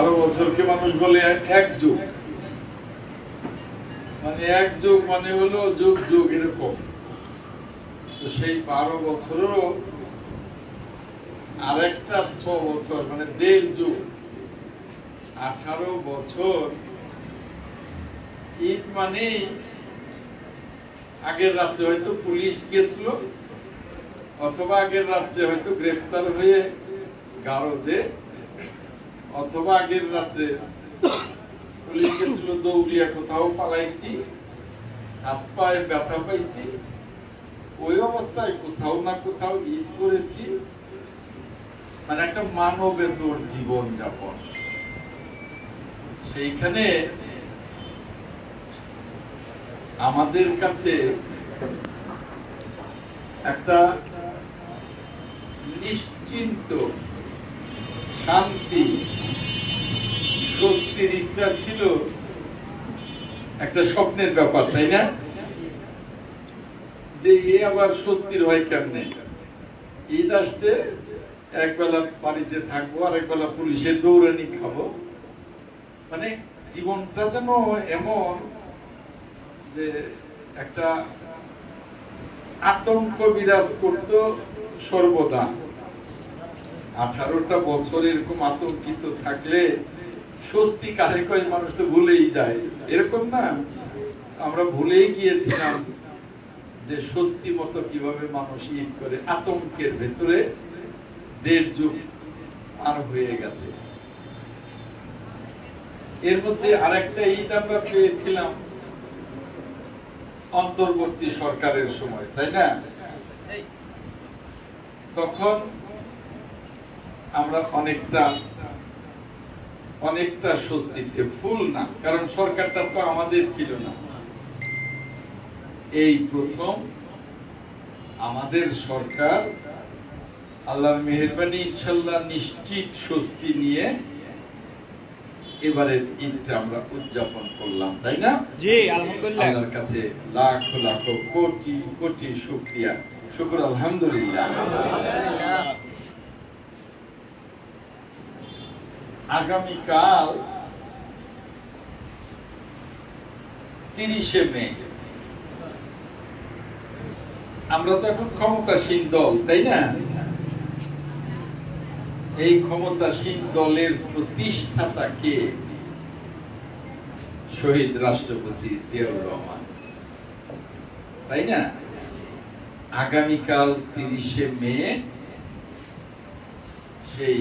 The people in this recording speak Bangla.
12 বছরকে মানুষ বলে এক যুগ, মানে এক যুগ মানে হলো যুগ যুগ এরকম। তো সেই 12 বছরেরও আরেকটা 6 বছর মানে 1.5 যুগ, 18 বছর। ঈদ মানে আগের রাত্রে হয়তো পুলিশ গেছিল, অথবা আগের রাত্রে হয়তো গ্রেফতার হয়ে গারদে, অথবা আগের রাত্রে পুলিশ গেছিল দৌড়িয়া কোথাও পালাইছি, হাত পায়ে ব্যথা পাইছি, ওই অবস্থায় কোথাও না কোথাও ঈদ করেছি। মানে একটা মানবেতর জীবন যাপন। সেইখানে আমাদের কাছে একটা নিশ্চিন্ত শান্তি স্বস্তির ইচ্ছা ছিল, একটা স্বপ্নের ব্যাপার, তাই না? যে আবার স্বস্তির হয় কেমনে? ঈদ আসছে, একবেলা বাড়িতে থাকবো, আর একবেলা পুলিশের দৌড়ানি খাবো। মানে জীবনটা যেন এমন যে একটা আতঙ্ক বিরাজ করত সর্বদা। 18টা বছর এরকম আতঙ্কিত থাকলে স্বস্তি কারে কয়, মানুষ তো ভুলেই যায়, এরকম না? আমরা ভুলেই গিয়েছিলাম যে স্বস্তি মতো কিভাবে মানুষ ঈদ করে। আতঙ্কের ভেতরে 1.5 যুগ পার হয়ে গেছে। এর মধ্যে আরেকটা ঈদ আমরা পেয়েছিলাম অন্তর্বর্তী সরকারের সময়, তাই না? তখন আমরা অনেকটা স্বস্তিতে, ফুল না, কারণ সরকারটা তো আমাদের ছিল না। এই প্রথম আমাদের সরকার, আল্লাহর মেহেরবানি ইনশাআল্লাহ নিশ্চিত স্বস্তি নিয়ে এবারে ঈদটা আমরা উদযাপন করলাম, তাই না? জি, আলহামদুলিল্লাহ। আল্লাহর কাছে লাখ লাখ কোটি কোটি শুকরিয়া, শুকর আলহামদুলিল্লাহ। আগামীকাল 30শে মে, আমরা তো এখন ক্ষমতাসীন দল, তাই না? এই ক্ষমতাসীন দলের প্রতিষ্ঠাতা কে? শহীদ রাষ্ট্রপতি জিয়াউর রহমান, তাই না? আগামীকাল 30শে মে সেই